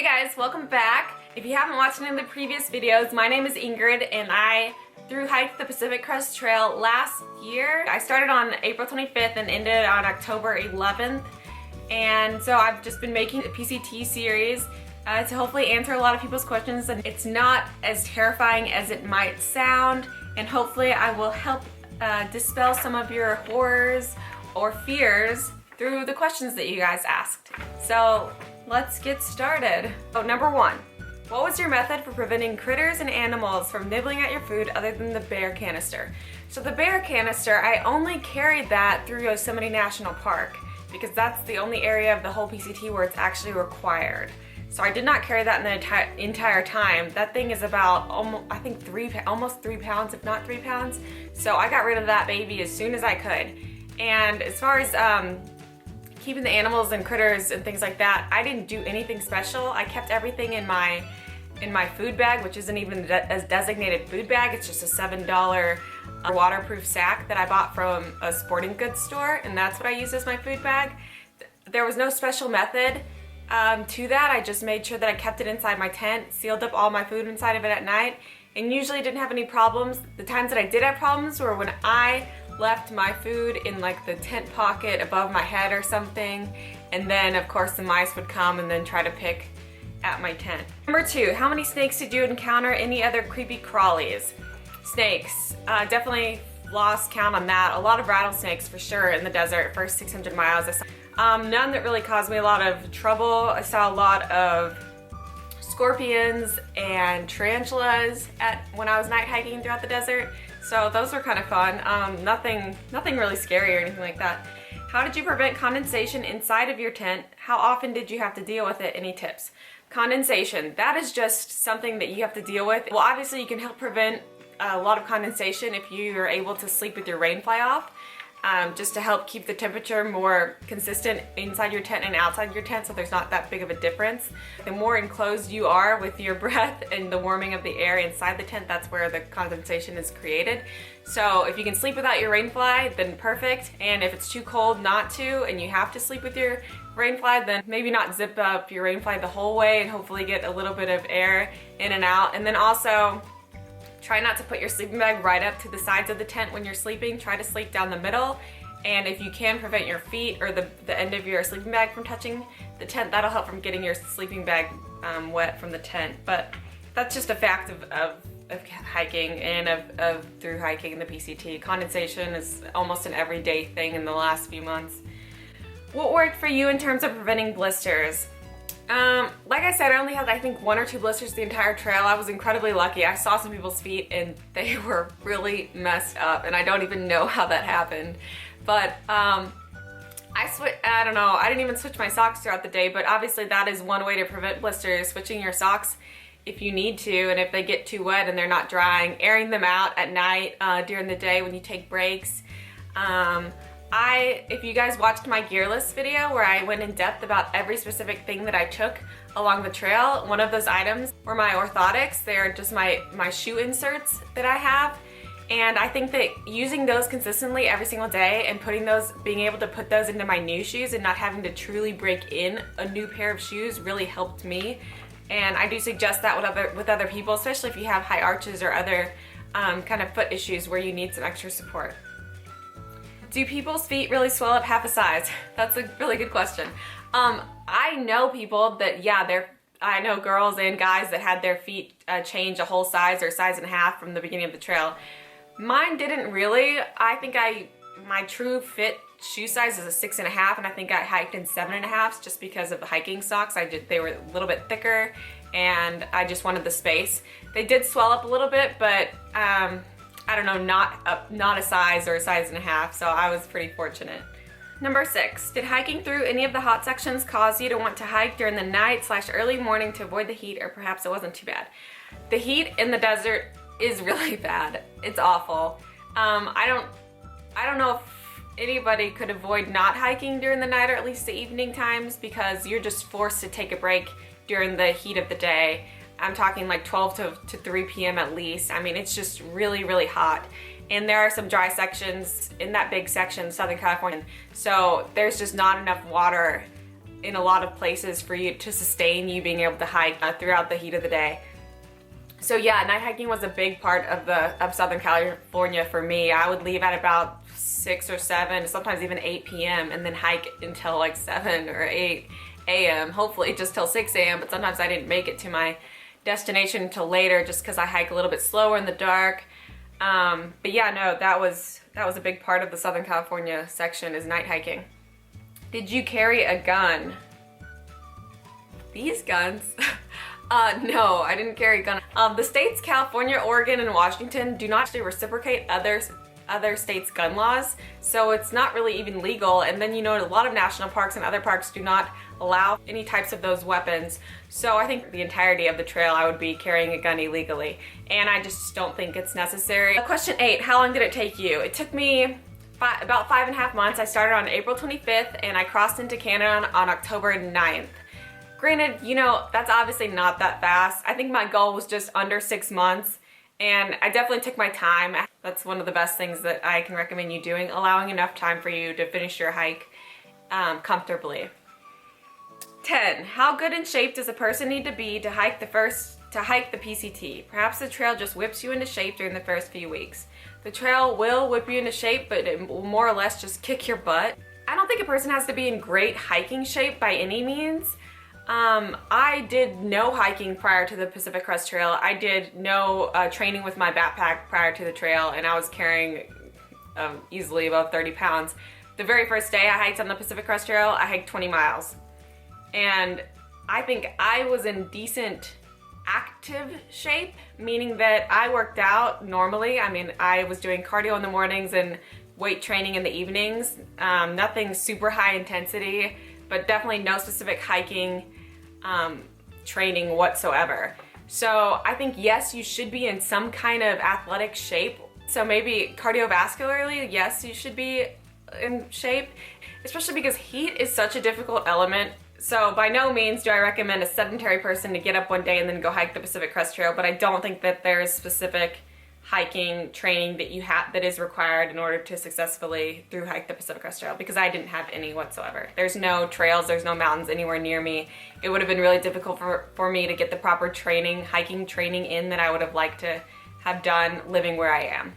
Hey guys, welcome back. If you haven't watched any of the previous videos, my name is Ingrid and I thru-hiked the Pacific Crest Trail last year. I started on April 25th and ended on October 11th. And so I've just been making a PCT series to hopefully answer a lot of people's questions, and it's not as terrifying as it might sound, and hopefully I will help dispel some of your horrors or fears through the questions that you guys asked. So let's get started. So number one, what was your method for preventing critters and animals from nibbling at your food other than the bear canister? So the bear canister, I only carried that through Yosemite National Park because that's the only area of the whole PCT where it's actually required. So I did not carry that in the entire time. That thing is about almost 3 pounds, if not 3 pounds. So I got rid of that baby as soon as I could. And as far as keeping the animals and critters and things like that, I didn't do anything special. I kept everything in my food bag, which isn't even a designated food bag. It's just a $7 waterproof sack that I bought from a sporting goods store, and that's what I use as my food bag. There was no special method to that. I just made sure that I kept it inside my tent, sealed up all my food inside of it at night, and usually didn't have any problems. The times that I did have problems were when I left my food in like the tent pocket above my head or something, and then of course the mice would come and then try to pick at my tent. Number two, how many snakes did you encounter? Any other creepy crawlies? Snakes, definitely lost count on that. A lot of rattlesnakes for sure in the desert. First 600 miles I saw. None that really caused me a lot of trouble. I saw a lot of scorpions and tarantulas when I was night hiking throughout the desert. So those were kind of fun. Nothing really scary or anything like that. How did you prevent condensation inside of your tent? How often did you have to deal with it? Any tips? Condensation, that is just something that you have to deal with. Well, obviously you can help prevent a lot of condensation if you are able to sleep with your rain fly off. Just to help keep the temperature more consistent inside your tent and outside your tent, so there's not that big of a difference. The more enclosed you are with your breath and the warming of the air inside the tent, that's where the condensation is created. So if you can sleep without your rain fly, then perfect. And if it's too cold not to and you have to sleep with your rain fly, then maybe not zip up your rain fly the whole way and hopefully get a little bit of air in and out. And then also, try not to put your sleeping bag right up to the sides of the tent when you're sleeping. Try to sleep down the middle. And if you can prevent your feet or the end of your sleeping bag from touching the tent, that'll help from getting your sleeping bag wet from the tent. But that's just a fact of hiking and of through hiking the PCT. Condensation is almost an everyday thing in the last few months. What worked for you in terms of preventing blisters? Like I said, I only had I think 1 or 2 blisters the entire trail. I was incredibly lucky. I saw some people's feet and they were really messed up, and I don't even know how that happened. But I don't know, I didn't even switch my socks throughout the day, but obviously that is one way to prevent blisters, switching your socks if you need to, and if they get too wet and they're not drying, airing them out at night during the day when you take breaks. If you guys watched my gear list video where I went in depth about every specific thing that I took along the trail, one of those items were my orthotics. They're just my shoe inserts that I have. And I think that using those consistently every single day and being able to put those into my new shoes and not having to truly break in a new pair of shoes really helped me. And I do suggest that with other people, especially if you have high arches or other kind of foot issues where you need some extra support. Do people's feet really swell up half a size? That's a really good question. I know people that, I know girls and guys that had their feet change a whole size or size and a half from the beginning of the trail. Mine didn't really. I think my true fit shoe size is a 6.5, and I think I hiked in 7.5 just because of the hiking socks. They were a little bit thicker, and I just wanted the space. They did swell up a little bit, but I don't know, not a size or a size and a half, so I was pretty fortunate. Number 6, did hiking through any of the hot sections cause you to want to hike during the night/early morning to avoid the heat, or perhaps it wasn't too bad? The heat in the desert is really bad. It's awful. I don't know if anybody could avoid not hiking during the night, or at least the evening times, because you're just forced to take a break during the heat of the day. I'm talking like 12 to 3 p.m. at least. I mean, it's just really, really hot. And there are some dry sections in that big section, Southern California. So there's just not enough water in a lot of places for you to sustain you being able to hike throughout the heat of the day. So yeah, night hiking was a big part of Southern California for me. I would leave at about 6 or 7, sometimes even 8 p.m. and then hike until like 7 or 8 a.m. Hopefully just till 6 a.m. But sometimes I didn't make it to my destination until later just because I hike a little bit slower in the dark. But yeah, no, that was a big part of the Southern California section is night hiking. Did you carry a gun? These guns? No, I didn't carry a gun. The states California, Oregon, and Washington do not actually reciprocate other states' gun laws, so it's not really even legal. And then, you know, a lot of national parks and other parks do not allow any types of those weapons. So I think the entirety of the trail I would be carrying a gun illegally, and I just don't think it's necessary. Question 8, how long did it take you? It took me about 5.5 months. I started on April 25th and I crossed into Canada on October 9th. Granted, you know, that's obviously not that fast. I think my goal was just under 6 months, and I definitely took my time. That's one of the best things that I can recommend you doing, allowing enough time for you to finish your hike comfortably. 10, how good in shape does a person need to be to hike the PCT? Perhaps the trail just whips you into shape during the first few weeks. The trail will whip you into shape, but it will more or less just kick your butt. I don't think a person has to be in great hiking shape by any means. I did no hiking prior to the Pacific Crest Trail. I did no training with my backpack prior to the trail, and I was carrying easily above 30 pounds. The very first day I hiked on the Pacific Crest Trail, I hiked 20 miles. And I think I was in decent active shape, meaning that I worked out normally. I mean, I was doing cardio in the mornings and weight training in the evenings. Nothing super high intensity, but definitely no specific hiking training whatsoever. So I think, yes, you should be in some kind of athletic shape. So maybe cardiovascularly, yes, you should be in shape, especially because heat is such a difficult element. So by no means do I recommend a sedentary person to get up one day and then go hike the Pacific Crest Trail, but I don't think that there is specific hiking training that is required in order to successfully through hike the Pacific Crest Trail, because I didn't have any whatsoever. There's no trails, there's no mountains anywhere near me. It would have been really difficult for me to get the proper hiking training in that I would have liked to have done living where I am.